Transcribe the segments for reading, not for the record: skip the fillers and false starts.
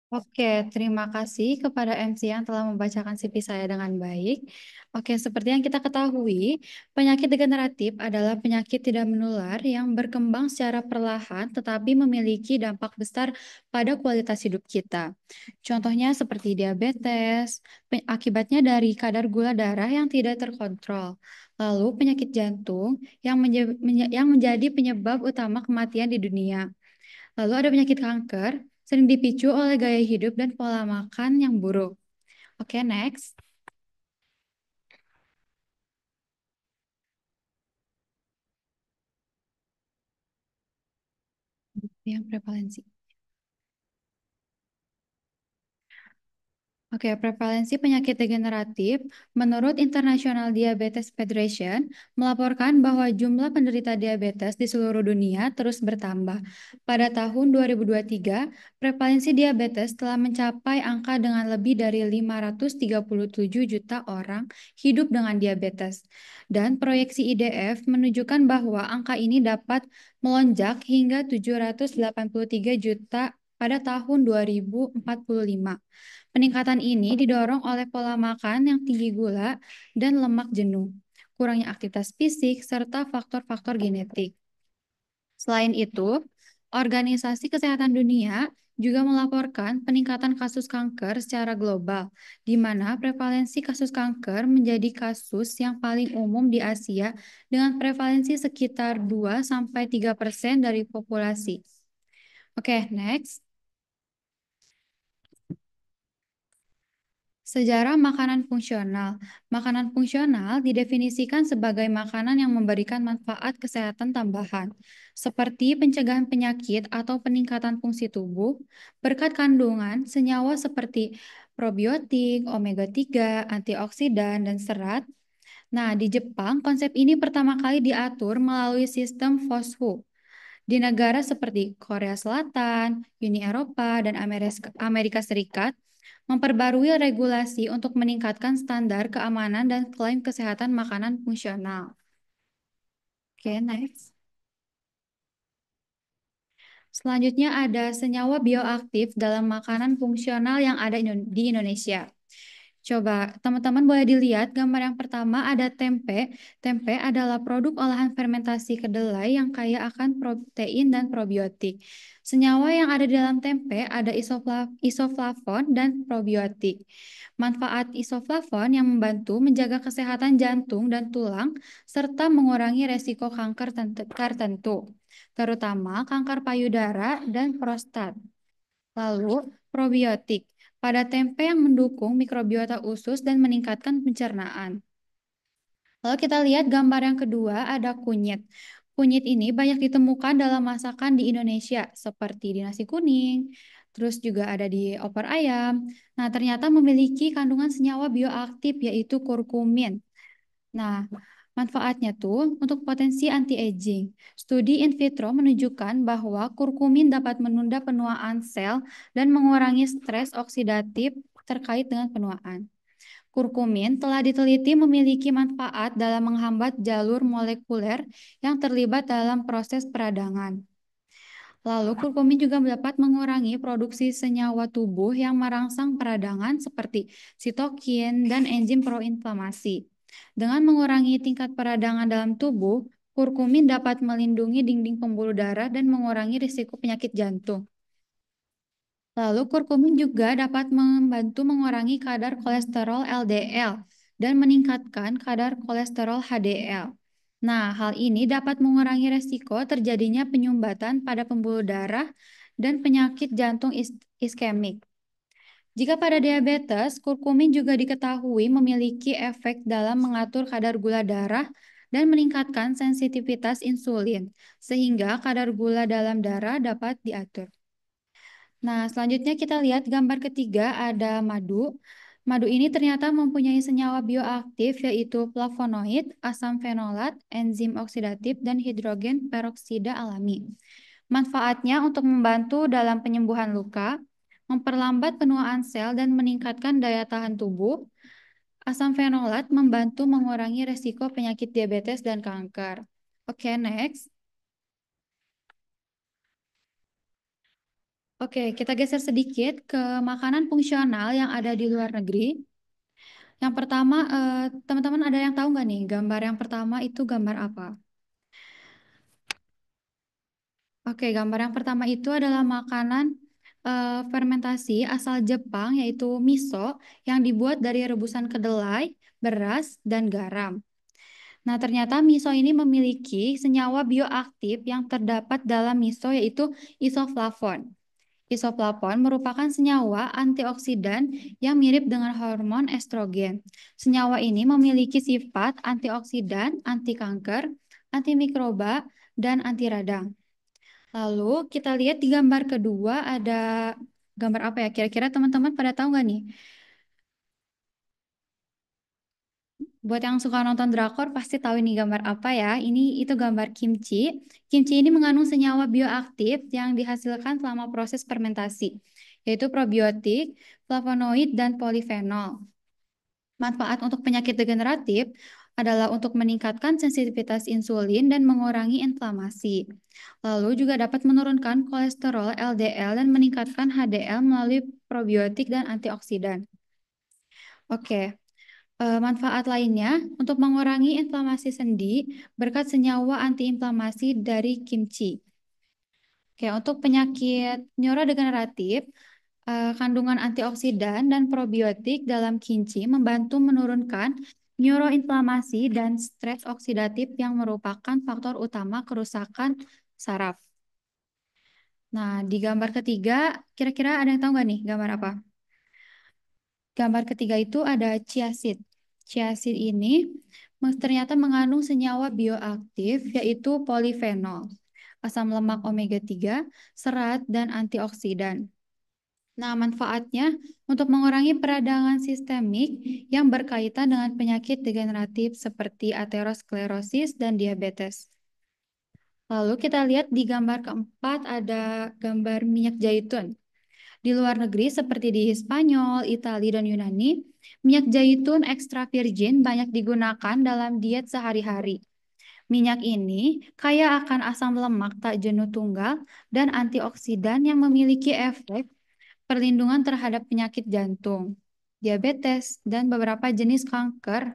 Oke, terima kasih kepada MC yang telah membacakan CV saya dengan baik. Oke, seperti yang kita ketahui, penyakit degeneratif adalah penyakit tidak menular yang berkembang secara perlahan tetapi memiliki dampak besar pada kualitas hidup kita. Contohnya seperti diabetes, akibatnya dari kadar gula darah yang tidak terkontrol. Lalu penyakit jantung yang menjadi penyebab utama kematian di dunia. Lalu ada penyakit kanker, sering dipicu oleh gaya hidup dan pola makan yang buruk. Oke, next. Yang prevalensi. Oke, prevalensi penyakit degeneratif menurut International Diabetes Federation melaporkan bahwa jumlah penderita diabetes di seluruh dunia terus bertambah. Pada tahun 2023, prevalensi diabetes telah mencapai angka dengan lebih dari 537 juta orang hidup dengan diabetes. Dan proyeksi IDF menunjukkan bahwa angka ini dapat melonjak hingga 783 juta pada tahun 2045. Peningkatan ini didorong oleh pola makan yang tinggi gula dan lemak jenuh, kurangnya aktivitas fisik, serta faktor-faktor genetik. Selain itu, Organisasi Kesehatan Dunia juga melaporkan peningkatan kasus kanker secara global, di mana prevalensi kasus kanker menjadi kasus yang paling umum di Asia dengan prevalensi sekitar 2-3% dari populasi. Oke, next. Sejarah makanan fungsional. Makanan fungsional didefinisikan sebagai makanan yang memberikan manfaat kesehatan tambahan, seperti pencegahan penyakit atau peningkatan fungsi tubuh, berkat kandungan senyawa seperti probiotik, omega 3, antioksidan, dan serat. Nah, di Jepang, konsep ini pertama kali diatur melalui sistem FOSHU. Di negara seperti Korea Selatan, Uni Eropa, dan Amerika Serikat, memperbarui regulasi untuk meningkatkan standar keamanan dan klaim kesehatan makanan fungsional. Oke, next. Selanjutnya ada senyawa bioaktif dalam makanan fungsional yang ada di Indonesia. Coba teman-teman boleh dilihat gambar yang pertama ada tempe. Tempe adalah produk olahan fermentasi kedelai yang kaya akan protein dan probiotik. Senyawa yang ada di dalam tempe ada isoflavon dan probiotik. Manfaat isoflavon yang membantu menjaga kesehatan jantung dan tulang serta mengurangi resiko kanker tertentu, terutama kanker payudara dan prostat. Lalu, probiotik pada tempe yang mendukung mikrobiota usus dan meningkatkan pencernaan. Lalu kita lihat gambar yang kedua, ada kunyit. Kunyit ini banyak ditemukan dalam masakan di Indonesia, seperti di nasi kuning, terus juga ada di opor ayam. Nah, ternyata memiliki kandungan senyawa bioaktif, yaitu kurkumin. Nah, manfaatnya tuh untuk potensi anti-aging. Studi in vitro menunjukkan bahwa kurkumin dapat menunda penuaan sel dan mengurangi stres oksidatif terkait dengan penuaan. Kurkumin telah diteliti memiliki manfaat dalam menghambat jalur molekuler yang terlibat dalam proses peradangan. Lalu, kurkumin juga dapat mengurangi produksi senyawa tubuh yang merangsang peradangan seperti sitokin dan enzim proinflamasi. Dengan mengurangi tingkat peradangan dalam tubuh, kurkumin dapat melindungi dinding pembuluh darah dan mengurangi risiko penyakit jantung. Lalu, kurkumin juga dapat membantu mengurangi kadar kolesterol LDL dan meningkatkan kadar kolesterol HDL. Nah, hal ini dapat mengurangi resiko terjadinya penyumbatan pada pembuluh darah dan penyakit jantung iskemik. Jika pada diabetes, kurkumin juga diketahui memiliki efek dalam mengatur kadar gula darah dan meningkatkan sensitivitas insulin, sehingga kadar gula dalam darah dapat diatur. Nah, selanjutnya kita lihat gambar ketiga ada madu. Madu ini ternyata mempunyai senyawa bioaktif yaitu flavonoid, asam fenolat, enzim oksidatif, dan hidrogen peroksida alami. Manfaatnya untuk membantu dalam penyembuhan luka, memperlambat penuaan sel, dan meningkatkan daya tahan tubuh. Asam fenolat membantu mengurangi resiko penyakit diabetes dan kanker. Oke, next. Oke, kita geser sedikit ke makanan fungsional yang ada di luar negeri. Yang pertama, teman-teman ada yang tahu nggak nih, gambar yang pertama itu gambar apa? Oke, gambar yang pertama itu adalah makanan fermentasi asal Jepang, yaitu miso, yang dibuat dari rebusan kedelai, beras, dan garam. Nah, ternyata miso ini memiliki senyawa bioaktif yang terdapat dalam miso, yaitu isoflavon. Isoflavon merupakan senyawa antioksidan yang mirip dengan hormon estrogen. Senyawa ini memiliki sifat antioksidan, anti kanker, antimikroba, dan anti radang. Lalu kita lihat di gambar kedua ada gambar apa ya? Kira-kira teman-teman pada tahu nggak nih? Buat yang suka nonton drakor pasti tahu ini gambar apa ya. Ini itu gambar kimchi. Kimchi ini mengandung senyawa bioaktif yang dihasilkan selama proses fermentasi, yaitu probiotik, flavonoid, dan polifenol. Manfaat untuk penyakit degeneratif adalah untuk meningkatkan sensitivitas insulin dan mengurangi inflamasi. Lalu juga dapat menurunkan kolesterol LDL dan meningkatkan HDL melalui probiotik dan antioksidan. Oke, manfaat lainnya untuk mengurangi inflamasi sendi berkat senyawa antiinflamasi dari kimchi. Oke, untuk penyakit neurodegeneratif, kandungan antioksidan dan probiotik dalam kimchi membantu menurunkan neuroinflamasi dan stres oksidatif yang merupakan faktor utama kerusakan saraf. Nah, di gambar ketiga, kira-kira ada yang tahu nggak nih gambar apa? Gambar ketiga itu ada chia seed. Chia seed ini ternyata mengandung senyawa bioaktif yaitu polifenol, asam lemak omega 3, serat, dan antioksidan. Nah, manfaatnya untuk mengurangi peradangan sistemik yang berkaitan dengan penyakit degeneratif seperti aterosklerosis dan diabetes. Lalu kita lihat di gambar keempat ada gambar minyak zaitun. Di luar negeri seperti di Spanyol, Italia, dan Yunani, minyak zaitun ekstra virgin banyak digunakan dalam diet sehari-hari. Minyak ini kaya akan asam lemak tak jenuh tunggal dan antioksidan yang memiliki efek perlindungan terhadap penyakit jantung, diabetes, dan beberapa jenis kanker.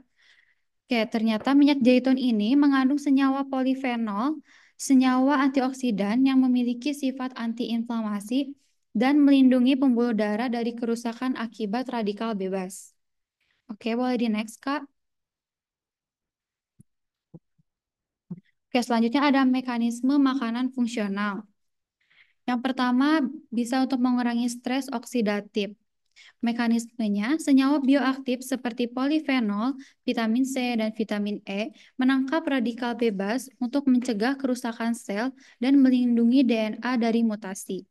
Oke, ternyata minyak zaitun ini mengandung senyawa polifenol, senyawa antioksidan yang memiliki sifat antiinflamasi dan melindungi pembuluh darah dari kerusakan akibat radikal bebas. Oke, boleh di next, Kak. Oke, selanjutnya ada mekanisme makanan fungsional. Yang pertama, bisa untuk mengurangi stres oksidatif. Mekanismenya, senyawa bioaktif seperti polifenol, vitamin C, dan vitamin E menangkap radikal bebas untuk mencegah kerusakan sel dan melindungi DNA dari mutasi.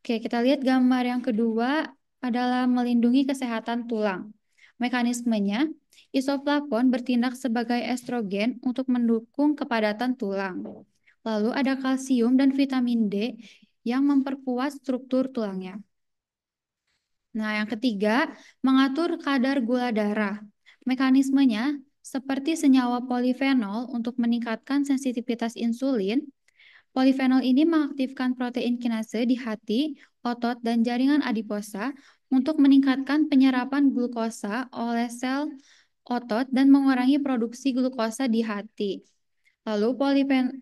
Oke, kita lihat gambar yang kedua adalah melindungi kesehatan tulang. Mekanismenya, isoflavon bertindak sebagai estrogen untuk mendukung kepadatan tulang. Lalu ada kalsium dan vitamin D yang memperkuat struktur tulangnya. Nah, yang ketiga, mengatur kadar gula darah. Mekanismenya seperti senyawa polifenol untuk meningkatkan sensitivitas insulin. Polifenol ini mengaktifkan protein kinase di hati, otot, dan jaringan adiposa untuk meningkatkan penyerapan glukosa oleh sel otot dan mengurangi produksi glukosa di hati. Lalu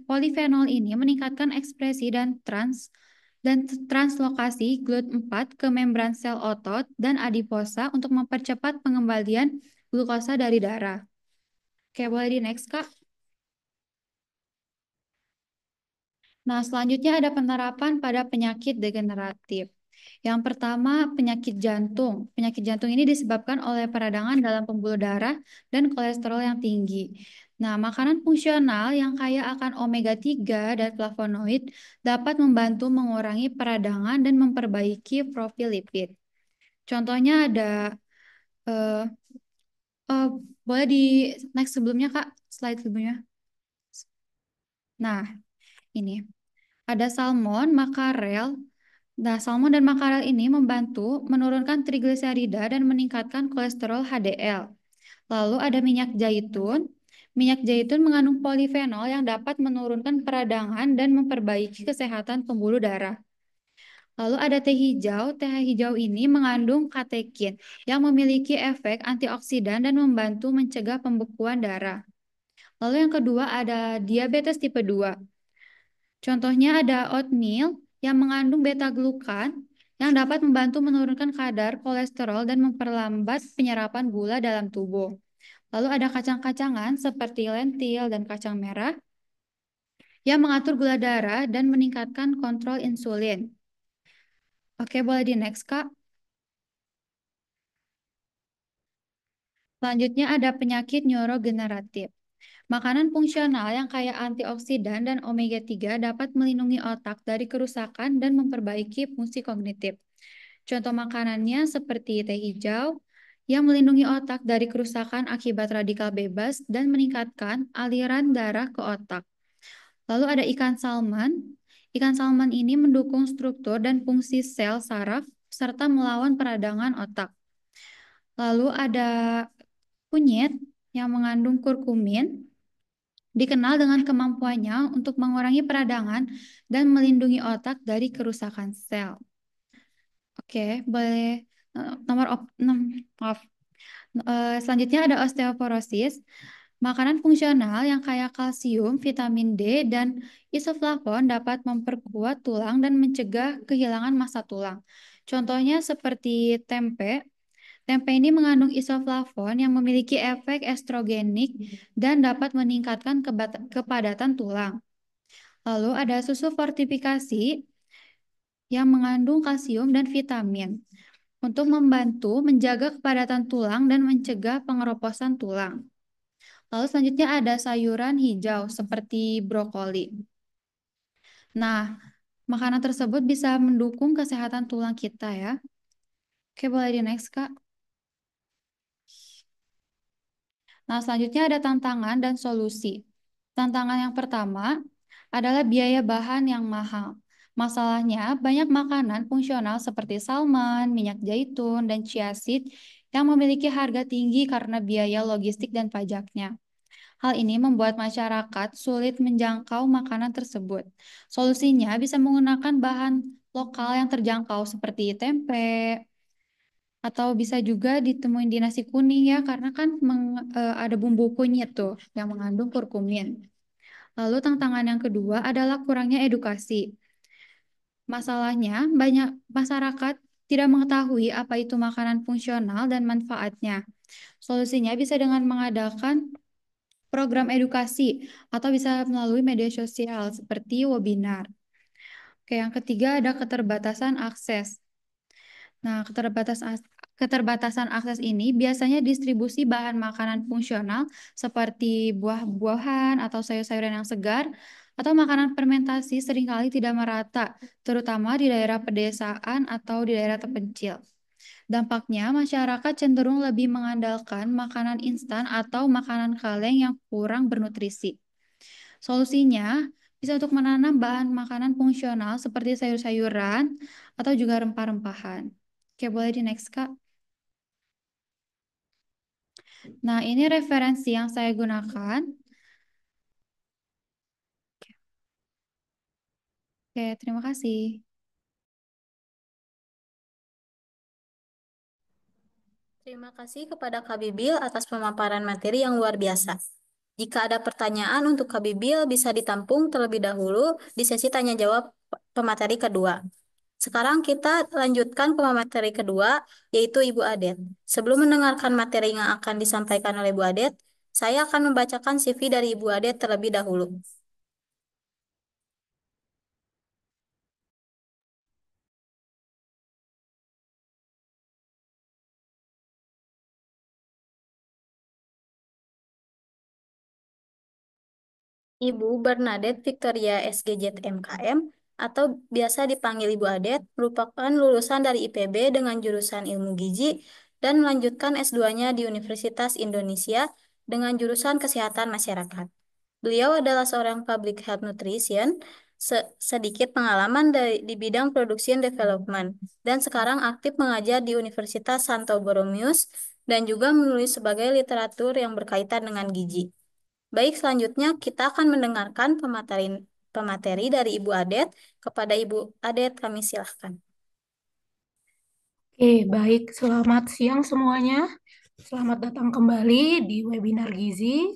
polifenol ini meningkatkan ekspresi dan translokasi GLUT4 ke membran sel otot dan adiposa untuk mempercepat pengembalian glukosa dari darah. Oke, boleh di next, Kak. Nah, selanjutnya ada penerapan pada penyakit degeneratif. Yang pertama, penyakit jantung. Penyakit jantung ini disebabkan oleh peradangan dalam pembuluh darah dan kolesterol yang tinggi. Nah, makanan fungsional yang kaya akan omega 3 dan flavonoid dapat membantu mengurangi peradangan dan memperbaiki profil lipid. Contohnya ada, eh, eh, boleh di next sebelumnya, Kak, slide sebelumnya. Nah, ini ada salmon, makarel. Nah, salmon dan makarel ini membantu menurunkan trigliserida dan meningkatkan kolesterol HDL. Lalu ada minyak zaitun. Minyak zaitun mengandung polifenol yang dapat menurunkan peradangan dan memperbaiki kesehatan pembuluh darah. Lalu ada teh hijau. Teh hijau ini mengandung katekin yang memiliki efek antioksidan dan membantu mencegah pembekuan darah. Lalu yang kedua ada diabetes tipe 2. Contohnya ada oatmeal yang mengandung beta-glukan yang dapat membantu menurunkan kadar kolesterol dan memperlambat penyerapan gula dalam tubuh. Lalu ada kacang-kacangan seperti lentil dan kacang merah yang mengatur gula darah dan meningkatkan kontrol insulin. Oke, boleh di next, Kak. Selanjutnya ada penyakit neurogeneratif. Makanan fungsional yang kaya antioksidan dan omega 3 dapat melindungi otak dari kerusakan dan memperbaiki fungsi kognitif. Contoh makanannya seperti teh hijau yang melindungi otak dari kerusakan akibat radikal bebas dan meningkatkan aliran darah ke otak. Lalu ada ikan salmon. Ikan salmon ini mendukung struktur dan fungsi sel saraf serta melawan peradangan otak. Lalu ada kunyit yang mengandung kurkumin, dikenal dengan kemampuannya untuk mengurangi peradangan dan melindungi otak dari kerusakan sel. Oke, boleh nomor 6, maaf. Selanjutnya ada osteoporosis. Makanan fungsional yang kaya kalsium, vitamin D, dan isoflavon dapat memperkuat tulang dan mencegah kehilangan massa tulang. Contohnya seperti tempe. Tempe ini mengandung isoflavon yang memiliki efek estrogenik dan dapat meningkatkan kepadatan tulang. Lalu ada susu fortifikasi yang mengandung kalsium dan vitamin untuk membantu menjaga kepadatan tulang dan mencegah pengeroposan tulang. Lalu selanjutnya ada sayuran hijau seperti brokoli. Nah, makanan tersebut bisa mendukung kesehatan tulang kita ya. Oke, boleh di next, Kak. Nah, selanjutnya ada tantangan dan solusi. Tantangan yang pertama adalah biaya bahan yang mahal. Masalahnya, banyak makanan fungsional seperti salmon, minyak zaitun, dan chia seed yang memiliki harga tinggi karena biaya logistik dan pajaknya. Hal ini membuat masyarakat sulit menjangkau makanan tersebut. Solusinya bisa menggunakan bahan lokal yang terjangkau seperti tempe, atau bisa juga ditemuin di nasi kuning ya, karena kan ada bumbu kunyit tuh yang mengandung kurkumin. Lalu tantangan yang kedua adalah kurangnya edukasi. Masalahnya, banyak masyarakat tidak mengetahui apa itu makanan fungsional dan manfaatnya. Solusinya bisa dengan mengadakan program edukasi atau bisa melalui media sosial seperti webinar. Oke, yang ketiga ada keterbatasan akses. Nah, keterbatasan akses ini biasanya distribusi bahan makanan fungsional seperti buah-buahan atau sayur-sayuran yang segar atau makanan fermentasi seringkali tidak merata, terutama di daerah pedesaan atau di daerah terpencil. Dampaknya, masyarakat cenderung lebih mengandalkan makanan instan atau makanan kaleng yang kurang bernutrisi. Solusinya bisa untuk menanam bahan makanan fungsional seperti sayur-sayuran atau juga rempah-rempahan. Oke, boleh di next, Kak. Nah, ini referensi yang saya gunakan. Oke, terima kasih. Terima kasih kepada Kak Bibil atas pemaparan materi yang luar biasa. Jika ada pertanyaan untuk Kak Bibil, bisa ditampung terlebih dahulu di sesi tanya jawab pemateri kedua. Sekarang kita lanjutkan ke pemateri kedua, yaitu Ibu Adet. Sebelum mendengarkan materi yang akan disampaikan oleh Ibu Adet, saya akan membacakan CV dari Ibu Adet terlebih dahulu. Ibu Bernadette Victoria SGZ MKM atau biasa dipanggil Ibu Adet merupakan lulusan dari IPB dengan jurusan Ilmu Gizi dan melanjutkan S2-nya di Universitas Indonesia dengan jurusan Kesehatan Masyarakat. Beliau adalah seorang public health nutrition, sedikit pengalaman di bidang production development, dan sekarang aktif mengajar di Universitas Santo Borromeus dan juga menulis sebagai literatur yang berkaitan dengan gizi. Baik, selanjutnya kita akan mendengarkan pemateri dari Ibu Adet. Kepada Ibu Adet kami silahkan. Oke, baik. Selamat siang semuanya. Selamat datang kembali di webinar Gizi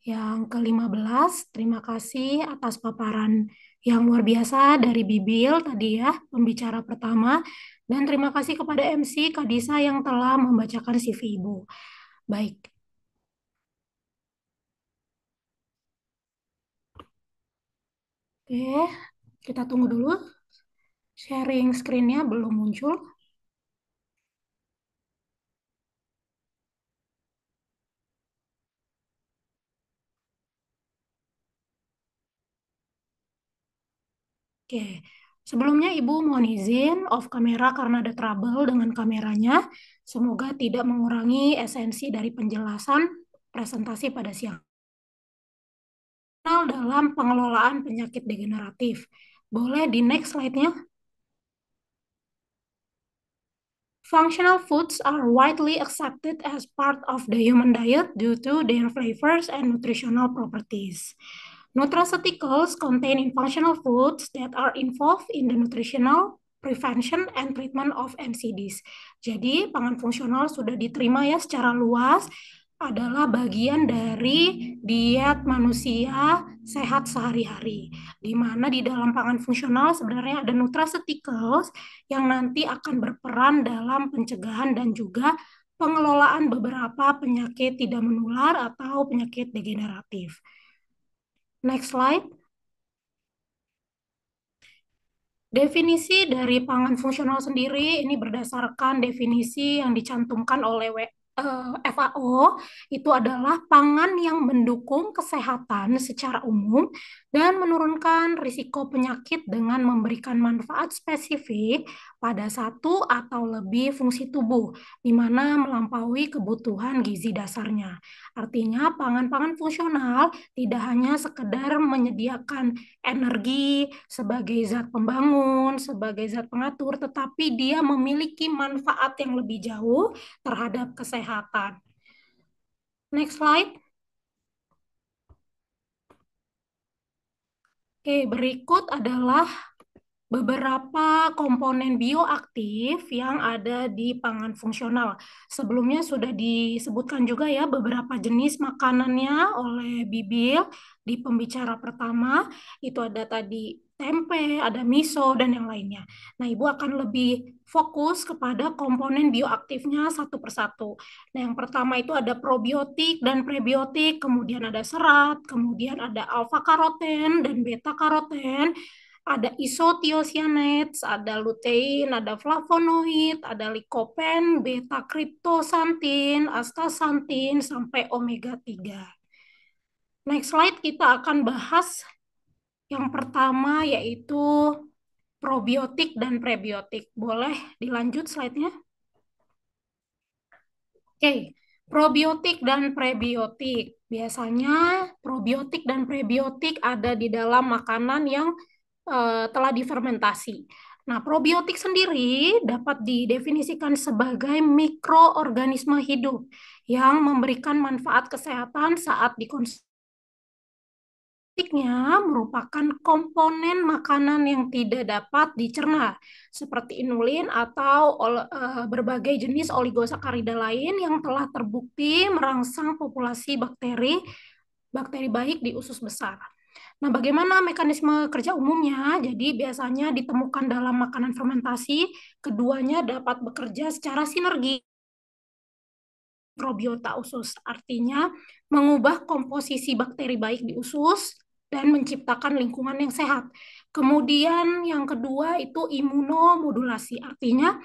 yang ke-15. Terima kasih atas paparan yang luar biasa dari Bibil tadi ya, pembicara pertama. Dan terima kasih kepada MC Kadisa yang telah membacakan CV Ibu. Baik. Oke, kita tunggu dulu. Sharing screen-nya belum muncul. Oke, sebelumnya Ibu mohon izin off kamera karena ada trouble dengan kameranya. Semoga tidak mengurangi esensi dari penjelasan presentasi pada siang. Dalam pengelolaan penyakit degeneratif. Boleh di next slide-nya? Functional foods are widely accepted as part of the human diet due to their flavors and nutritional properties. Nutraceuticals contain functional foods that are involved in the nutritional prevention and treatment of NCDs. Jadi, pangan fungsional sudah diterima ya secara luas adalah bagian dari diet manusia sehat sehari-hari. Di mana di dalam pangan fungsional sebenarnya ada nutraceuticals yang nanti akan berperan dalam pencegahan dan juga pengelolaan beberapa penyakit tidak menular atau penyakit degeneratif. Next slide. Definisi dari pangan fungsional sendiri ini berdasarkan definisi yang dicantumkan oleh FAO, itu adalah pangan yang mendukung kesehatan secara umum dan menurunkan risiko penyakit dengan memberikan manfaat spesifik pada satu atau lebih fungsi tubuh, di mana melampaui kebutuhan gizi dasarnya. Artinya, pangan-pangan fungsional tidak hanya sekedar menyediakan energi sebagai zat pembangun, sebagai zat pengatur, tetapi dia memiliki manfaat yang lebih jauh terhadap kesehatan. Next slide. Oke, berikut adalah beberapa komponen bioaktif yang ada di pangan fungsional. Sebelumnya sudah disebutkan juga ya beberapa jenis makanannya oleh Bibil di pembicara pertama. Itu ada tadi tempe, ada miso, dan yang lainnya. Nah, Ibu akan lebih fokus kepada komponen bioaktifnya satu persatu. Nah, yang pertama itu ada probiotik dan prebiotik, kemudian ada serat, kemudian ada alfa karoten dan beta karoten, ada isothiocyanate, ada lutein, ada flavonoid, ada likopen, beta kriptosantin, astaxanthin, sampai omega 3. Next slide kita akan bahas yang pertama yaitu probiotik dan prebiotik. Boleh dilanjut slide-nya? Oke, probiotik dan prebiotik. Biasanya probiotik dan prebiotik ada di dalam makanan yang telah difermentasi. Nah, probiotik sendiri dapat didefinisikan sebagai mikroorganisme hidup yang memberikan manfaat kesehatan saat dikonsumsi. Merupakan komponen makanan yang tidak dapat dicerna, seperti inulin atau berbagai jenis oligosakarida lain yang telah terbukti merangsang populasi bakteri baik di usus besar. Nah, bagaimana mekanisme kerja umumnya? Jadi, biasanya ditemukan dalam makanan fermentasi, keduanya dapat bekerja secara sinergi mikrobiota usus, artinya mengubah komposisi bakteri baik di usus dan menciptakan lingkungan yang sehat. Kemudian yang kedua itu imunomodulasi, artinya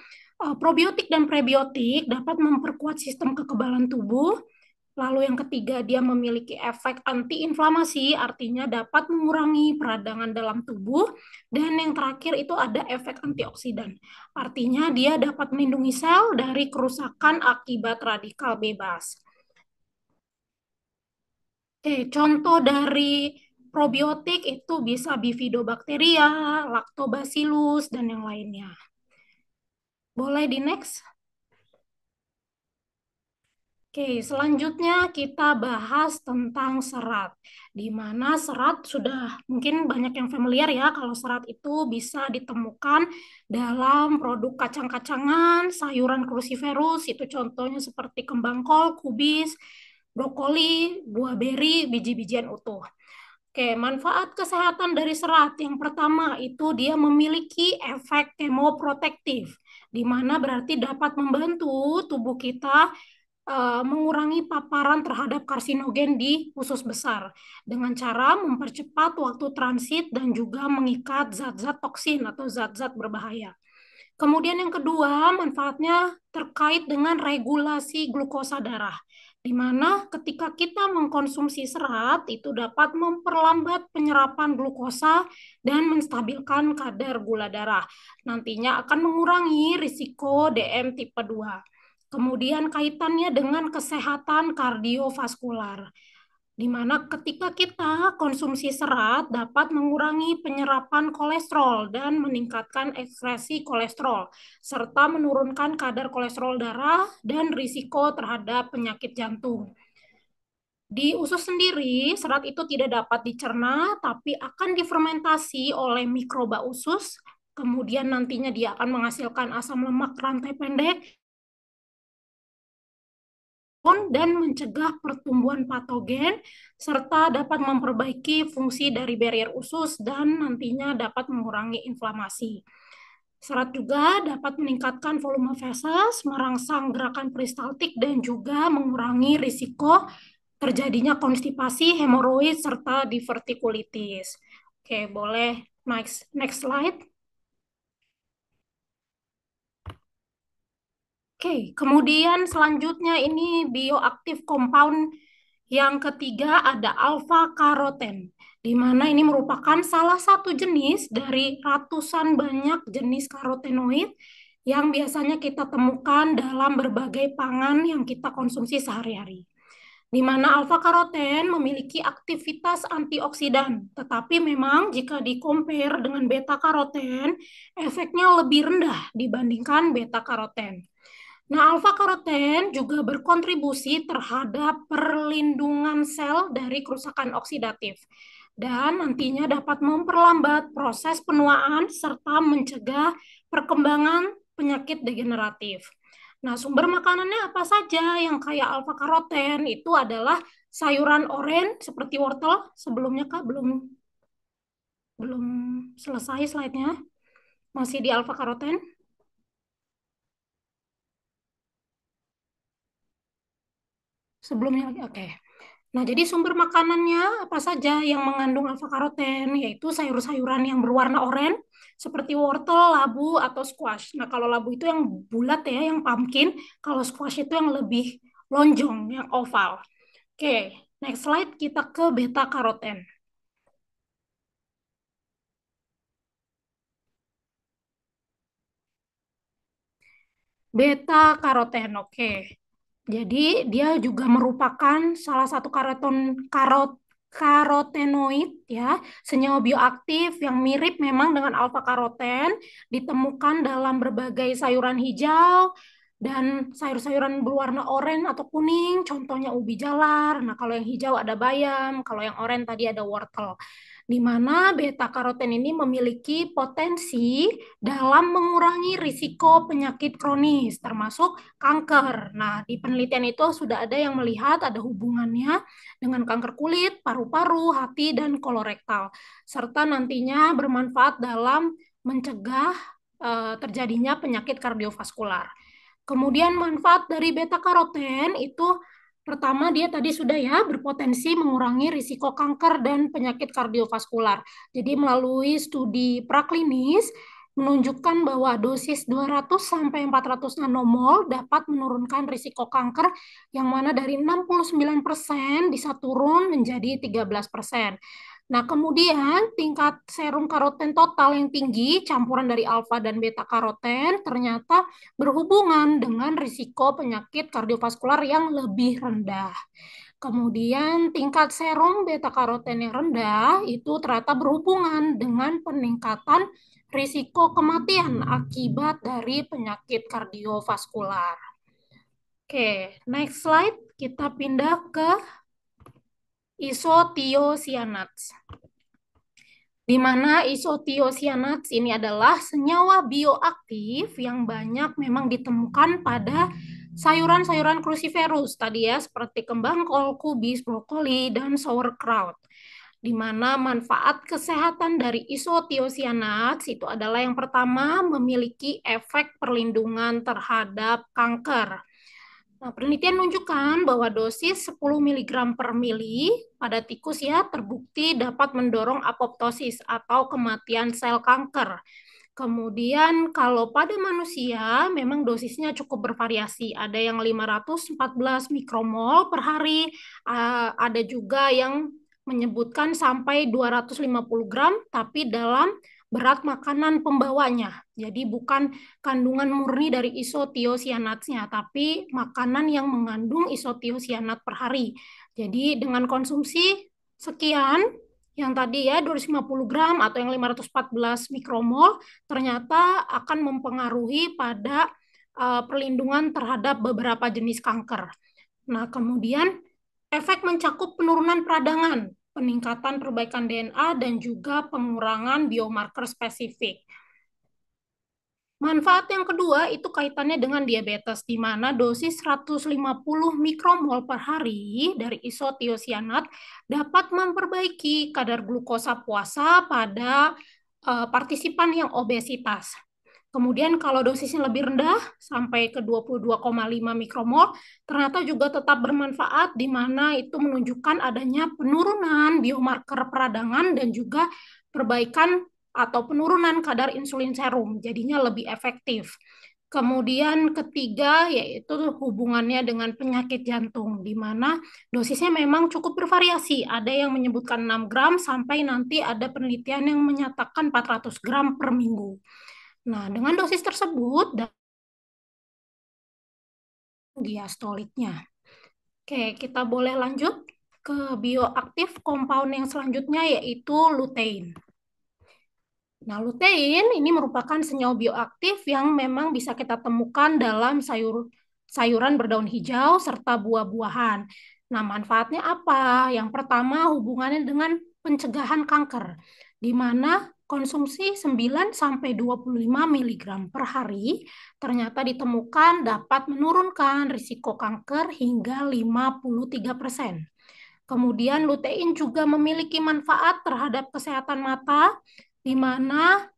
probiotik dan prebiotik dapat memperkuat sistem kekebalan tubuh. Lalu yang ketiga, dia memiliki efek antiinflamasi, artinya dapat mengurangi peradangan dalam tubuh. Dan yang terakhir itu ada efek antioksidan, artinya dia dapat melindungi sel dari kerusakan akibat radikal bebas. Oke, contoh dari probiotik itu bisa bifidobakteria, lactobacillus, dan yang lainnya. Boleh di next? Oke, selanjutnya kita bahas tentang serat. Di mana serat sudah mungkin banyak yang familiar ya, kalau serat itu bisa ditemukan dalam produk kacang-kacangan, sayuran cruciferous, itu contohnya seperti kembang kol, kubis, brokoli, buah beri, biji-bijian utuh. Oke, manfaat kesehatan dari serat. Yang pertama itu dia memiliki efek kemoprotektif, di mana berarti dapat membantu tubuh kita mengurangi paparan terhadap karsinogen di usus besar dengan cara mempercepat waktu transit dan juga mengikat zat-zat toksin atau zat-zat berbahaya. Kemudian yang kedua, manfaatnya terkait dengan regulasi glukosa darah, di mana ketika kita mengkonsumsi serat itu dapat memperlambat penyerapan glukosa dan menstabilkan kadar gula darah. Nantinya akan mengurangi risiko DM tipe 2. Kemudian kaitannya dengan kesehatan kardiovaskular, di mana ketika kita konsumsi serat dapat mengurangi penyerapan kolesterol dan meningkatkan ekskresi kolesterol, serta menurunkan kadar kolesterol darah dan risiko terhadap penyakit jantung. Di usus sendiri, serat itu tidak dapat dicerna, tapi akan difermentasi oleh mikroba usus, kemudian nantinya dia akan menghasilkan asam lemak rantai pendek, dan mencegah pertumbuhan patogen, serta dapat memperbaiki fungsi dari barrier usus dan nantinya dapat mengurangi inflamasi. Serat juga dapat meningkatkan volume feses, merangsang gerakan peristaltik, dan juga mengurangi risiko terjadinya konstipasi, hemoroid, serta divertikulitis. Oke, boleh next slide. Oke, kemudian selanjutnya ini bioaktif compound yang ketiga ada alpha karoten, di mana ini merupakan salah satu jenis dari ratusan banyak jenis karotenoid yang biasanya kita temukan dalam berbagai pangan yang kita konsumsi sehari-hari. Di mana alpha karoten memiliki aktivitas antioksidan, tetapi memang jika di-compare dengan beta karoten, efeknya lebih rendah dibandingkan beta karoten. Nah, alfa karoten juga berkontribusi terhadap perlindungan sel dari kerusakan oksidatif dan nantinya dapat memperlambat proses penuaan serta mencegah perkembangan penyakit degeneratif. Nah, sumber makanannya apa saja yang kaya alfa karoten? Itu adalah sayuran oren seperti wortel. Sebelumnya Kak belum belum selesai slide-nya. Masih di alfa karoten. Sebelumnya lagi, oke. Nah, jadi sumber makanannya apa saja yang mengandung alfa karoten, yaitu sayur-sayuran yang berwarna oranye seperti wortel, labu, atau squash. Nah, kalau labu itu yang bulat ya, yang pumpkin. Kalau squash itu yang lebih lonjong, yang oval. Oke, next slide kita ke beta karoten. Beta karoten, oke. Jadi dia juga merupakan salah satu karotenoid ya, senyawa bioaktif yang mirip memang dengan alfa karoten, ditemukan dalam berbagai sayuran hijau dan sayur-sayuran berwarna oranye atau kuning, contohnya ubi jalar. Nah, kalau yang hijau ada bayam, kalau yang oranye tadi ada wortel, di mana beta karoten ini memiliki potensi dalam mengurangi risiko penyakit kronis, termasuk kanker. Nah, di penelitian itu sudah ada yang melihat ada hubungannya dengan kanker kulit, paru-paru, hati, dan kolorektal, serta nantinya bermanfaat dalam mencegah terjadinya penyakit kardiovaskular. Kemudian manfaat dari beta karoten itu pertama, dia tadi sudah ya berpotensi mengurangi risiko kanker dan penyakit kardiovaskular. Jadi melalui studi praklinis menunjukkan bahwa dosis 200 sampai 400 nanomol dapat menurunkan risiko kanker yang mana dari 69% bisa turun menjadi 13%. Nah, kemudian tingkat serum karoten total yang tinggi, campuran dari alfa dan beta karoten, ternyata berhubungan dengan risiko penyakit kardiovaskular yang lebih rendah. Kemudian tingkat serum beta karoten yang rendah itu ternyata berhubungan dengan peningkatan risiko kematian akibat dari penyakit kardiovaskular. Oke, next slide. Kita pindah ke isotiosianates. Di mana isotiosianates ini adalah senyawa bioaktif yang banyak memang ditemukan pada sayuran-sayuran cruciferous tadi ya, seperti kembang kol, kubis, brokoli, dan sauerkraut. Di mana manfaat kesehatan dari isotiosianates itu adalah yang pertama memiliki efek perlindungan terhadap kanker. Nah, penelitian menunjukkan bahwa dosis 10 mg per mili pada tikus ya terbukti dapat mendorong apoptosis atau kematian sel kanker. Kemudian kalau pada manusia memang dosisnya cukup bervariasi. Ada yang 514 mikromol per hari, ada juga yang menyebutkan sampai 250 gram, tapi dalam berat makanan pembawanya. Jadi bukan kandungan murni dari isotiosianatnya, tapi makanan yang mengandung isotiosianat per hari. Jadi dengan konsumsi sekian, yang tadi ya 250 gram atau yang 514 mikromol, ternyata akan mempengaruhi pada perlindungan terhadap beberapa jenis kanker. Nah, kemudian efek mencakup penurunan peradangan, peningkatan perbaikan DNA, dan juga pengurangan biomarker spesifik. Manfaat yang kedua itu kaitannya dengan diabetes, di mana dosis 150 mikromol per hari dari isotiosianat dapat memperbaiki kadar glukosa puasa pada partisipan yang obesitas. Kemudian kalau dosisnya lebih rendah, sampai ke 22,5 mikromol, ternyata juga tetap bermanfaat, di mana itu menunjukkan adanya penurunan biomarker peradangan dan juga perbaikan atau penurunan kadar insulin serum, jadinya lebih efektif. Kemudian ketiga yaitu hubungannya dengan penyakit jantung, di mana dosisnya memang cukup bervariasi. Ada yang menyebutkan 6 gram sampai nanti ada penelitian yang menyatakan 400 gram per minggu. Nah, dengan dosis tersebut dan diastoliknya. Oke, kita boleh lanjut ke bioaktif compound yang selanjutnya yaitu lutein. Nah, lutein ini merupakan senyawa bioaktif yang memang bisa kita temukan dalam sayuran berdaun hijau serta buah-buahan. Nah, manfaatnya apa? Yang pertama hubungannya dengan pencegahan kanker, di mana konsumsi 9 sampai 25 mg per hari ternyata ditemukan dapat menurunkan risiko kanker hingga 53%. Kemudian lutein juga memiliki manfaat terhadap kesehatan mata, di mana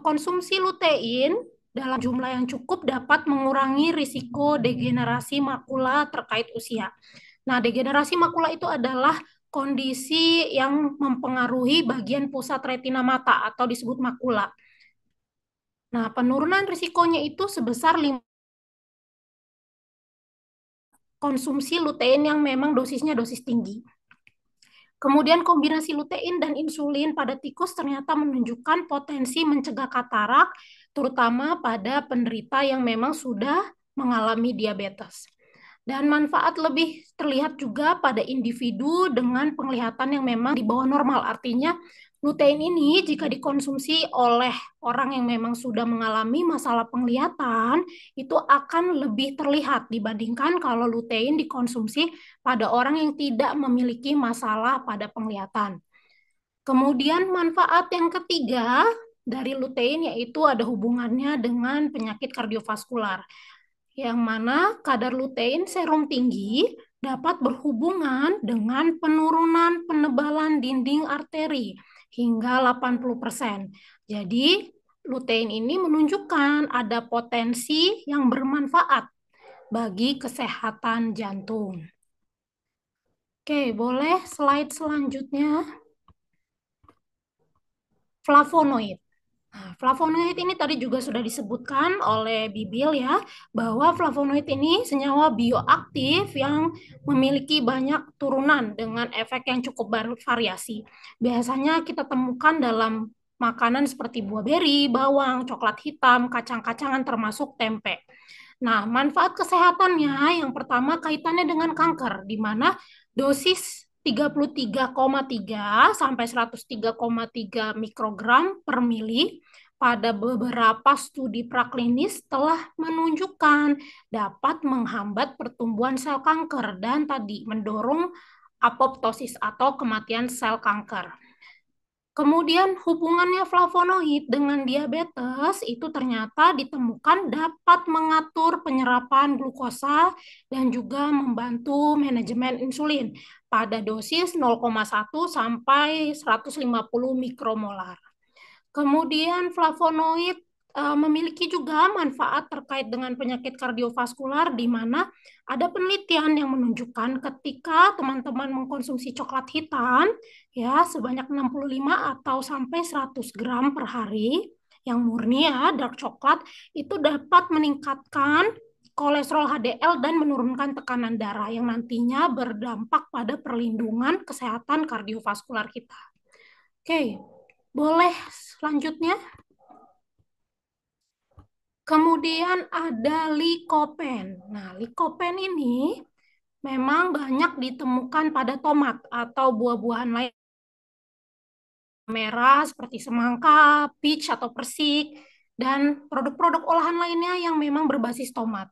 konsumsi lutein dalam jumlah yang cukup dapat mengurangi risiko degenerasi makula terkait usia. Nah, degenerasi makula itu adalah kondisi yang mempengaruhi bagian pusat retina mata atau disebut makula. Nah, penurunan risikonya itu sebesar 5 konsumsi lutein yang memang dosisnya dosis tinggi. Kemudian kombinasi lutein dan insulin pada tikus ternyata menunjukkan potensi mencegah katarak, terutama pada penderita yang memang sudah mengalami diabetes. Dan manfaat lebih terlihat juga pada individu dengan penglihatan yang memang di bawah normal. Artinya lutein ini jika dikonsumsi oleh orang yang memang sudah mengalami masalah penglihatan, itu akan lebih terlihat dibandingkan kalau lutein dikonsumsi pada orang yang tidak memiliki masalah pada penglihatan. Kemudian manfaat yang ketiga dari lutein yaitu ada hubungannya dengan penyakit kardiovaskular, yang mana kadar lutein serum tinggi dapat berhubungan dengan penurunan penebalan dinding arteri hingga 80%. Jadi, lutein ini menunjukkan ada potensi yang bermanfaat bagi kesehatan jantung. Oke, boleh slide selanjutnya. Flavonoid. Nah, flavonoid ini tadi juga sudah disebutkan oleh Bibil ya, bahwa flavonoid ini senyawa bioaktif yang memiliki banyak turunan dengan efek yang cukup bervariasi. Biasanya kita temukan dalam makanan seperti buah beri, bawang, coklat hitam, kacang-kacangan termasuk tempe. Nah, manfaat kesehatannya yang pertama kaitannya dengan kanker, di mana dosis 33,3 sampai 103,3 mikrogram per mili pada beberapa studi praklinis telah menunjukkan dapat menghambat pertumbuhan sel kanker dan tadi mendorong apoptosis atau kematian sel kanker. Kemudian hubungannya flavonoid dengan diabetes itu ternyata ditemukan dapat mengatur penyerapan glukosa dan juga membantu manajemen insulin pada dosis 0,1 sampai 150 mikromolar. Kemudian flavonoid memiliki juga manfaat terkait dengan penyakit kardiovaskular di mana ada penelitian yang menunjukkan ketika teman-teman mengkonsumsi coklat hitam ya sebanyak 65 atau sampai 100 gram per hari yang murni ya dark coklat itu dapat meningkatkan kolesterol HDL dan menurunkan tekanan darah yang nantinya berdampak pada perlindungan kesehatan kardiovaskular kita. Oke, boleh selanjutnya. Kemudian ada likopen. Nah, likopen ini memang banyak ditemukan pada tomat atau buah-buahan lain merah seperti semangka, peach atau persik, dan produk-produk olahan lainnya yang memang berbasis tomat.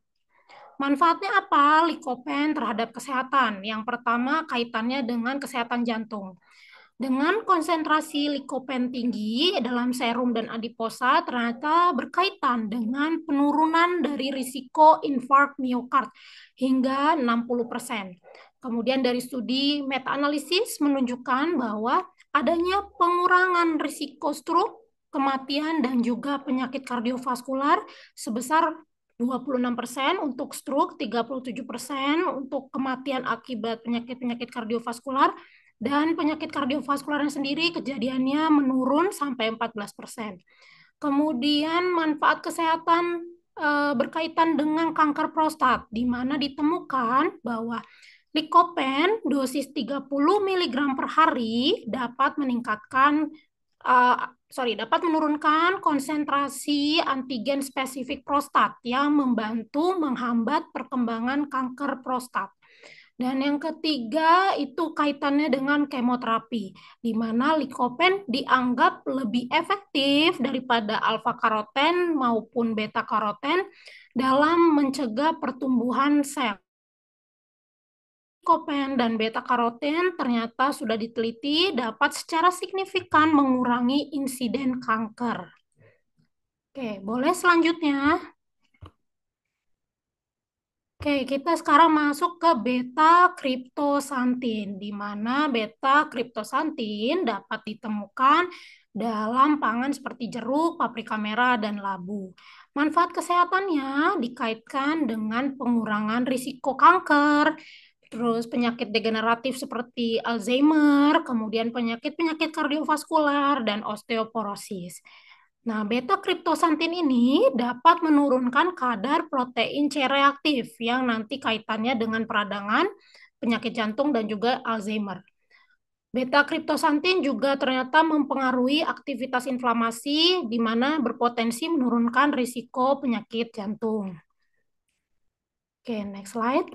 Manfaatnya apa likopen terhadap kesehatan? Yang pertama kaitannya dengan kesehatan jantung. Dengan konsentrasi likopen tinggi dalam serum dan adiposa ternyata berkaitan dengan penurunan dari risiko infark miokard hingga 60%. Kemudian dari studi meta-analisis menunjukkan bahwa adanya pengurangan risiko stroke, kematian, dan juga penyakit kardiovaskular sebesar 26% untuk stroke, 37% untuk kematian akibat penyakit-penyakit kardiovaskular, dan penyakit kardiovaskularnya sendiri kejadiannya menurun sampai 14%. Kemudian manfaat kesehatan berkaitan dengan kanker prostat, di mana ditemukan bahwa likopen dosis 30 mg per hari dapat dapat menurunkan konsentrasi antigen spesifik prostat yang membantu menghambat perkembangan kanker prostat. Dan yang ketiga itu kaitannya dengan kemoterapi, di mana likopen dianggap lebih efektif daripada alfa karoten maupun beta karoten dalam mencegah pertumbuhan sel. Likopen dan beta karoten ternyata sudah diteliti dapat secara signifikan mengurangi insiden kanker. Oke, boleh selanjutnya. Oke, kita sekarang masuk ke beta kriptosantin, di mana beta kriptosantin dapat ditemukan dalam pangan seperti jeruk, paprika merah, dan labu. Manfaat kesehatannya dikaitkan dengan pengurangan risiko kanker, terus penyakit degeneratif seperti Alzheimer, kemudian penyakit-penyakit kardiovaskular, dan osteoporosis. Nah, beta kriptosantin ini dapat menurunkan kadar protein C reaktif yang nanti kaitannya dengan peradangan, penyakit jantung, dan juga Alzheimer. Beta kriptosantin juga ternyata mempengaruhi aktivitas inflamasi di mana berpotensi menurunkan risiko penyakit jantung. Oke, next slide.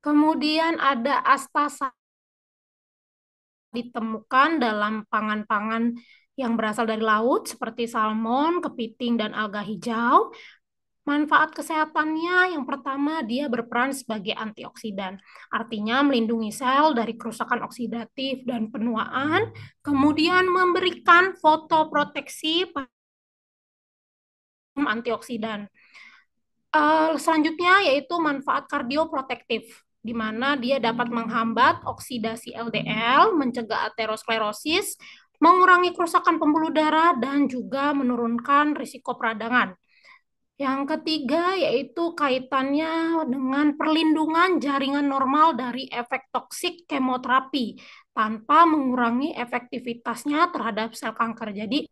Kemudian ada astaxanthin ditemukan dalam pangan-pangan yang berasal dari laut seperti salmon, kepiting, dan alga hijau. Manfaat kesehatannya yang pertama dia berperan sebagai antioksidan, artinya melindungi sel dari kerusakan oksidatif dan penuaan, kemudian memberikan fotoproteksi antioksidan. Selanjutnya yaitu manfaat kardioprotektif, di mana dia dapat menghambat oksidasi LDL, mencegah aterosklerosis, mengurangi kerusakan pembuluh darah, dan juga menurunkan risiko peradangan. Yang ketiga yaitu kaitannya dengan perlindungan jaringan normal dari efek toksik kemoterapi tanpa mengurangi efektivitasnya terhadap sel kanker. Jadi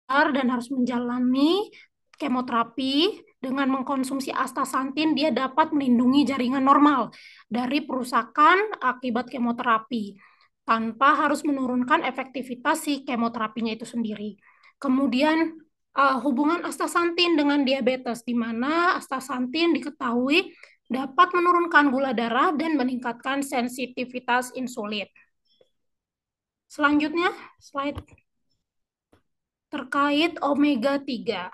dan harus menjalani kemoterapi dengan mengkonsumsi astaxanthin dia dapat melindungi jaringan normal dari perusakan akibat kemoterapi tanpa harus menurunkan efektivitas si kemoterapinya itu sendiri. Kemudian hubungan astaxanthin dengan diabetes, di mana astaxanthin diketahui dapat menurunkan gula darah dan meningkatkan sensitivitas insulin. Selanjutnya, slide terkait omega 3.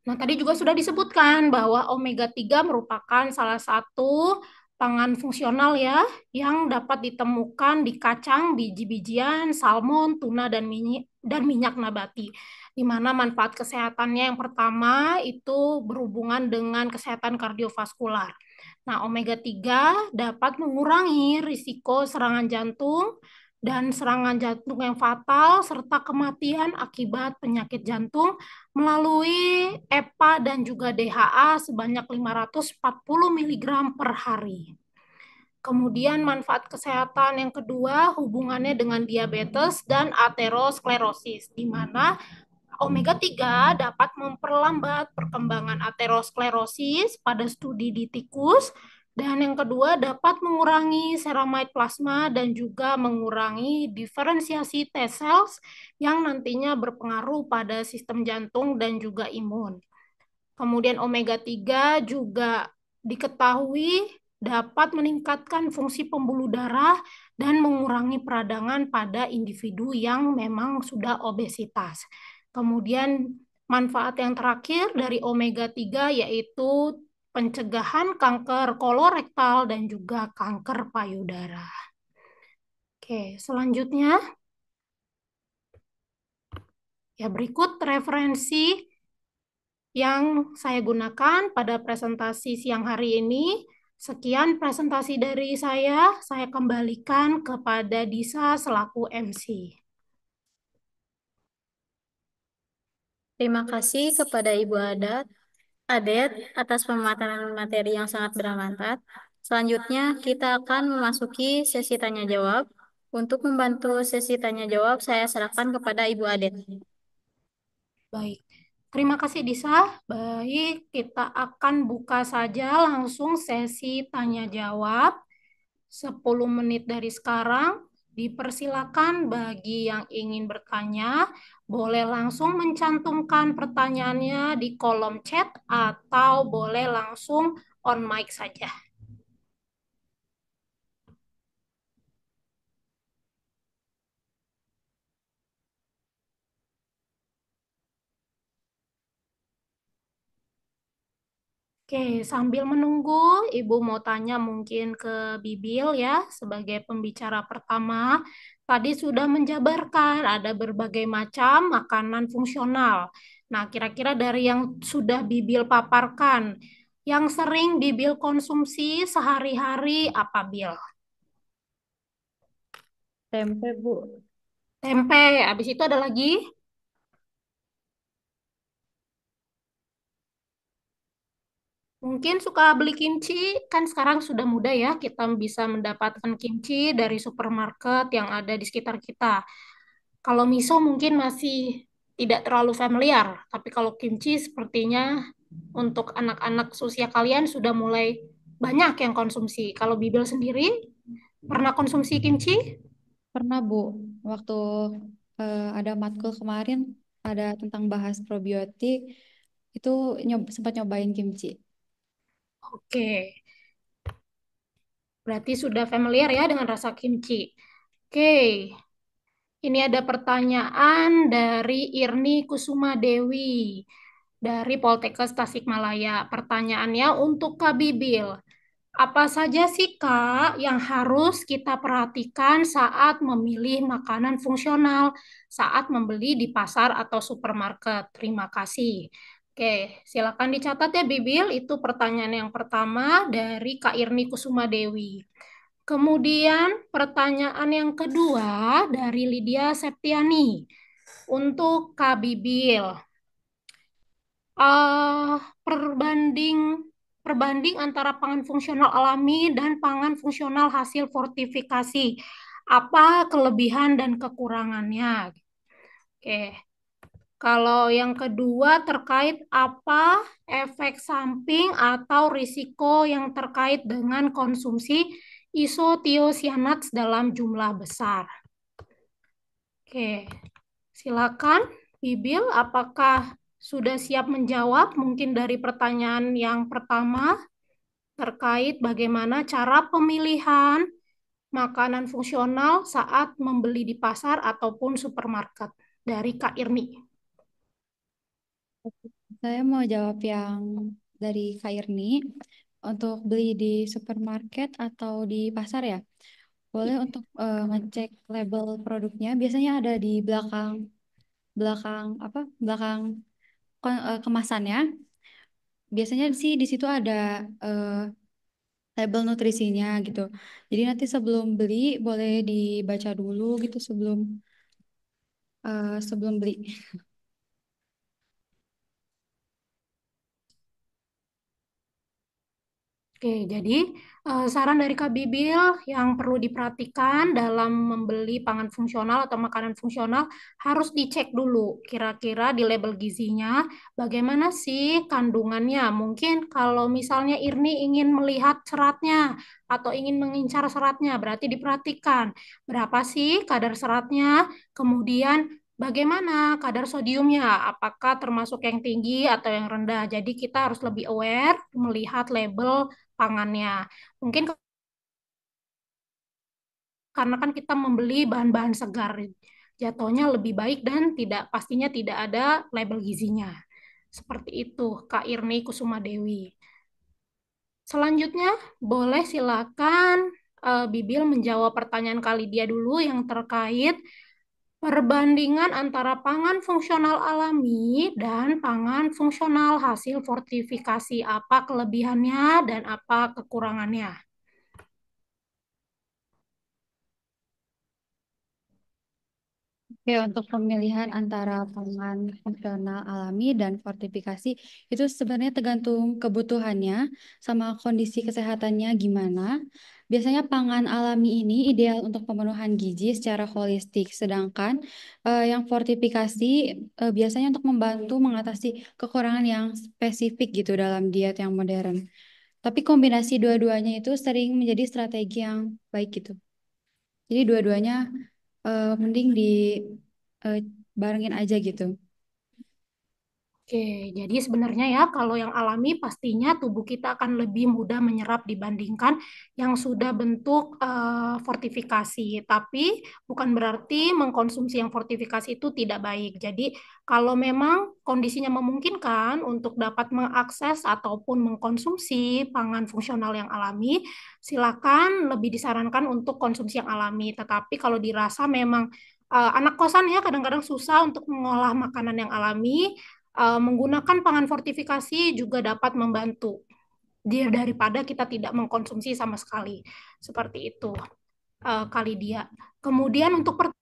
Nah, tadi juga sudah disebutkan bahwa omega 3 merupakan salah satu pangan fungsional ya yang dapat ditemukan di kacang, biji-bijian, salmon, tuna dan minyak nabati. Di mana manfaat kesehatannya yang pertama itu berhubungan dengan kesehatan kardiovaskular. Nah, omega 3 dapat mengurangi risiko serangan jantung dan serangan jantung yang fatal serta kematian akibat penyakit jantung melalui EPA dan juga DHA sebanyak 540 mg per hari. Kemudian manfaat kesehatan yang kedua hubungannya dengan diabetes dan aterosklerosis, di mana omega 3 dapat memperlambat perkembangan aterosklerosis pada studi di tikus, dan yang kedua dapat mengurangi ceramide plasma dan juga mengurangi diferensiasi T cells yang nantinya berpengaruh pada sistem jantung dan juga imun. Kemudian omega 3 juga diketahui dapat meningkatkan fungsi pembuluh darah dan mengurangi peradangan pada individu yang memang sudah obesitas. Kemudian manfaat yang terakhir dari omega 3 yaitu pencegahan kanker kolorektal dan juga kanker payudara. Oke, selanjutnya ya berikut referensi yang saya gunakan pada presentasi siang hari ini. Sekian presentasi dari saya kembalikan kepada Disa selaku MC. Terima kasih kepada Ibu Adet atas pemaparan materi yang sangat bermanfaat. Selanjutnya, kita akan memasuki sesi tanya jawab. Untuk membantu sesi tanya jawab, saya serahkan kepada Ibu Adet. Baik, terima kasih Disa. Baik, kita akan buka saja langsung sesi tanya jawab. 10 menit dari sekarang. Dipersilakan bagi yang ingin bertanya, boleh langsung mencantumkan pertanyaannya di kolom chat atau boleh langsung on mic saja. Oke, sambil menunggu, Ibu mau tanya mungkin ke Bibil ya, sebagai pembicara pertama. Tadi sudah menjabarkan ada berbagai macam makanan fungsional. Nah, kira-kira dari yang sudah Bibil paparkan, yang sering Bibil konsumsi sehari-hari apa, Bil? Tempe, Bu. Tempe, habis itu ada lagi? Mungkin suka beli kimchi, kan sekarang sudah mudah ya, kita bisa mendapatkan kimchi dari supermarket yang ada di sekitar kita. Kalau miso mungkin masih tidak terlalu familiar, tapi kalau kimchi sepertinya untuk anak-anak usia kalian sudah mulai banyak yang konsumsi. Kalau Bibil sendiri, pernah konsumsi kimchi? Pernah, Bu. Waktu ada matkul kemarin, ada tentang bahas probiotik, itu sempat nyobain kimchi. Oke, berarti sudah familiar ya dengan rasa kimchi. Oke, ini ada pertanyaan dari Irni Kusuma Dewi dari Poltekkes Tasikmalaya. Pertanyaannya untuk Kak Bibil. Apa saja sih Kak yang harus kita perhatikan saat memilih makanan fungsional, saat membeli di pasar atau supermarket? Terima kasih. Oke, silakan dicatat ya Bibil. Itu pertanyaan yang pertama dari Kak Irni Kusuma Dewi. Kemudian pertanyaan yang kedua dari Lydia Septiani untuk Kak Bibil. Eh, perbanding perbanding antara pangan fungsional alami dan pangan fungsional hasil fortifikasi. Apa kelebihan dan kekurangannya? Oke. Kalau yang kedua terkait apa efek samping atau risiko yang terkait dengan konsumsi isotiosianats dalam jumlah besar. Oke, silakan Bibil, apakah sudah siap menjawab mungkin dari pertanyaan yang pertama terkait bagaimana cara pemilihan makanan fungsional saat membeli di pasar ataupun supermarket? Dari Kak Irni. Saya mau jawab yang dari Kak Irni. Untuk beli di supermarket atau di pasar ya, boleh untuk ngecek label produknya. Biasanya ada di belakang belakang apa belakang kemasannya. Biasanya sih di situ ada eh, label nutrisinya gitu. Jadi nanti sebelum beli boleh dibaca dulu gitu sebelum beli. Oke, jadi saran dari Kak Bibil yang perlu diperhatikan dalam membeli pangan fungsional atau makanan fungsional harus dicek dulu kira-kira di label gizinya bagaimana sih kandungannya. Mungkin kalau misalnya Irni ingin melihat seratnya atau ingin mengincar seratnya, berarti diperhatikan berapa sih kadar seratnya, kemudian bagaimana kadar sodiumnya, apakah termasuk yang tinggi atau yang rendah. Jadi kita harus lebih aware melihat label pangannya. Mungkin karena kan kita membeli bahan-bahan segar, jatuhnya lebih baik dan pastinya tidak ada label gizinya. Seperti itu, Kak Irni Kusuma Dewi. Selanjutnya, boleh silakan Bibil menjawab pertanyaan kali dia dulu yang terkait perbandingan antara pangan fungsional alami dan pangan fungsional hasil fortifikasi. Apa kelebihannya dan apa kekurangannya? Oke, untuk pemilihan antara pangan fungsional alami dan fortifikasi itu sebenarnya tergantung kebutuhannya sama kondisi kesehatannya gimana. Biasanya pangan alami ini ideal untuk pemenuhan gizi secara holistik, sedangkan yang fortifikasi biasanya untuk membantu mengatasi kekurangan yang spesifik gitu dalam diet yang modern. Tapi kombinasi dua-duanya itu sering menjadi strategi yang baik gitu. Jadi dua-duanya mending di eh, barengin aja gitu. Oke, jadi sebenarnya ya kalau yang alami pastinya tubuh kita akan lebih mudah menyerap dibandingkan yang sudah bentuk fortifikasi. Tapi bukan berarti mengkonsumsi yang fortifikasi itu tidak baik. Jadi kalau memang kondisinya memungkinkan untuk dapat mengakses ataupun mengkonsumsi pangan fungsional yang alami, silakan lebih disarankan untuk konsumsi yang alami. Tetapi kalau dirasa memang anak kosan ya kadang-kadang susah untuk mengolah makanan yang alami, menggunakan pangan fortifikasi juga dapat membantu dia daripada kita tidak mengkonsumsi sama sekali. Seperti itu kali dia. Kemudian untuk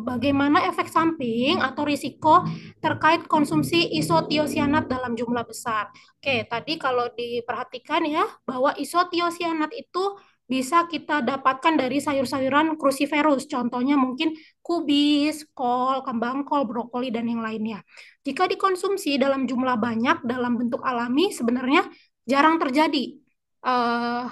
bagaimana efek samping atau risiko terkait konsumsi isotiosianat dalam jumlah besar. Oke, tadi kalau diperhatikan ya, bahwa isotiosianat itu bisa kita dapatkan dari sayur-sayuran cruciferous, contohnya mungkin kubis, kol, kembang kol, brokoli, dan yang lainnya. Jika dikonsumsi dalam jumlah banyak dalam bentuk alami, sebenarnya jarang terjadi eh,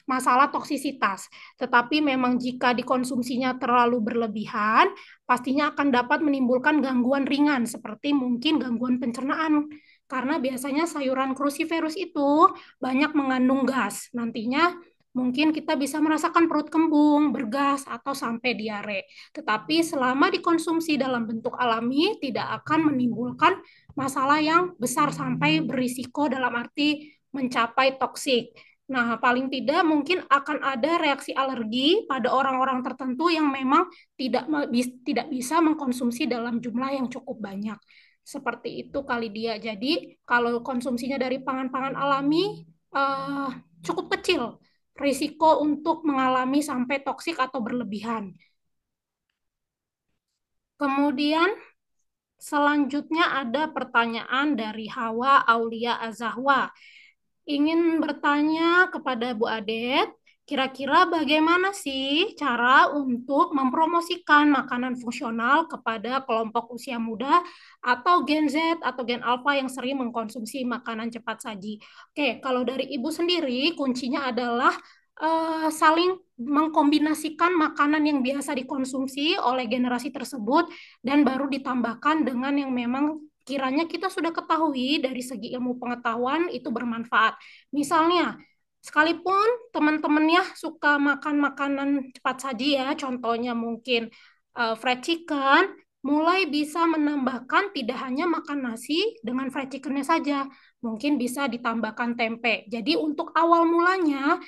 masalah toksisitas. Tetapi memang jika dikonsumsinya terlalu berlebihan, pastinya akan dapat menimbulkan gangguan ringan seperti mungkin gangguan pencernaan. Karena biasanya sayuran cruciferous itu banyak mengandung gas. Nantinya mungkin kita bisa merasakan perut kembung, bergas, atau sampai diare. Tetapi selama dikonsumsi dalam bentuk alami, tidak akan menimbulkan masalah yang besar sampai berisiko dalam arti mencapai toksik. Nah, paling tidak mungkin akan ada reaksi alergi pada orang-orang tertentu yang memang tidak bisa mengkonsumsi dalam jumlah yang cukup banyak. Seperti itu kali dia. Jadi, kalau konsumsinya dari pangan-pangan alami cukup kecil risiko untuk mengalami sampai toksik atau berlebihan. Kemudian selanjutnya ada pertanyaan dari Hawa Aulia Azahwa. Ingin bertanya kepada Bu Adet, kira-kira bagaimana sih cara untuk mempromosikan makanan fungsional kepada kelompok usia muda atau Gen Z atau Gen Alpha yang sering mengkonsumsi makanan cepat saji? Oke, kalau dari Ibu sendiri, kuncinya adalah saling mengkombinasikan makanan yang biasa dikonsumsi oleh generasi tersebut dan baru ditambahkan dengan yang memang kiranya kita sudah ketahui dari segi ilmu pengetahuan itu bermanfaat. Misalnya, Sekalipun teman-temannya suka makan makanan cepat saji ya, contohnya mungkin fried chicken, mulai bisa menambahkan tidak hanya makan nasi dengan fried chickennya saja, mungkin bisa ditambahkan tempe. Jadi untuk awal mulanya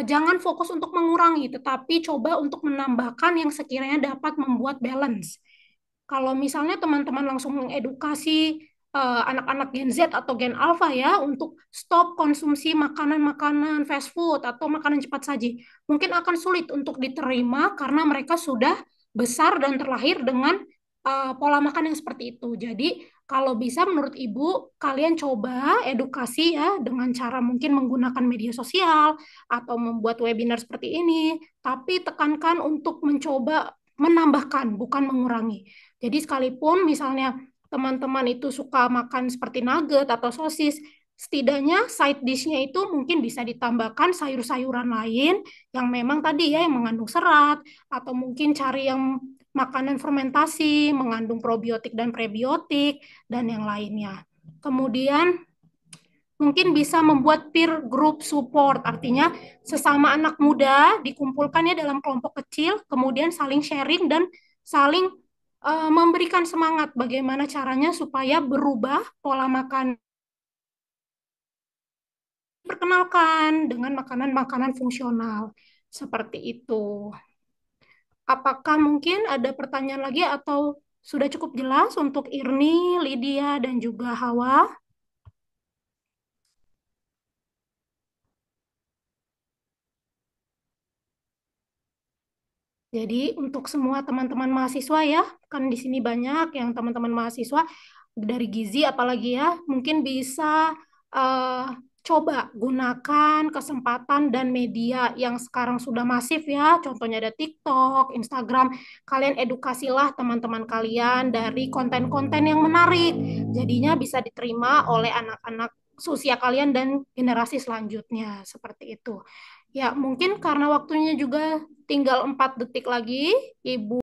jangan fokus untuk mengurangi, tetapi coba untuk menambahkan yang sekiranya dapat membuat balance. Kalau misalnya teman-teman langsung mengedukasi anak-anak Gen Z atau Gen Alpha ya untuk stop konsumsi makanan-makanan fast food atau makanan cepat saji, mungkin akan sulit untuk diterima karena mereka sudah besar dan terlahir dengan pola makan yang seperti itu. Jadi kalau bisa menurut Ibu, kalian coba edukasi ya dengan cara mungkin menggunakan media sosial atau membuat webinar seperti ini, tapi tekankan untuk mencoba menambahkan, bukan mengurangi. Jadi sekalipun misalnya teman-teman itu suka makan seperti nugget atau sosis, setidaknya side dish-nya itu mungkin bisa ditambahkan sayur-sayuran lain yang memang tadi ya yang mengandung serat, atau mungkin cari yang makanan fermentasi, mengandung probiotik dan prebiotik, dan yang lainnya. Kemudian mungkin bisa membuat peer group support, artinya sesama anak muda dikumpulkannya dalam kelompok kecil, kemudian saling sharing dan saling memberikan semangat bagaimana caranya supaya berubah pola makan. Perkenalkan dengan makanan-makanan fungsional seperti itu. Apakah mungkin ada pertanyaan lagi atau sudah cukup jelas untuk Irni, Lydia, dan juga Hawa? Jadi untuk semua teman-teman mahasiswa ya, kan di sini banyak yang teman-teman mahasiswa dari Gizi apalagi ya, mungkin bisa eh, coba gunakan kesempatan dan media yang sekarang sudah masif ya, contohnya ada TikTok, Instagram. Kalian edukasilah teman-teman kalian dari konten-konten yang menarik. Jadinya bisa diterima oleh anak-anak seusia kalian dan generasi selanjutnya seperti itu. Ya, mungkin karena waktunya juga tinggal 4 detik lagi, Ibu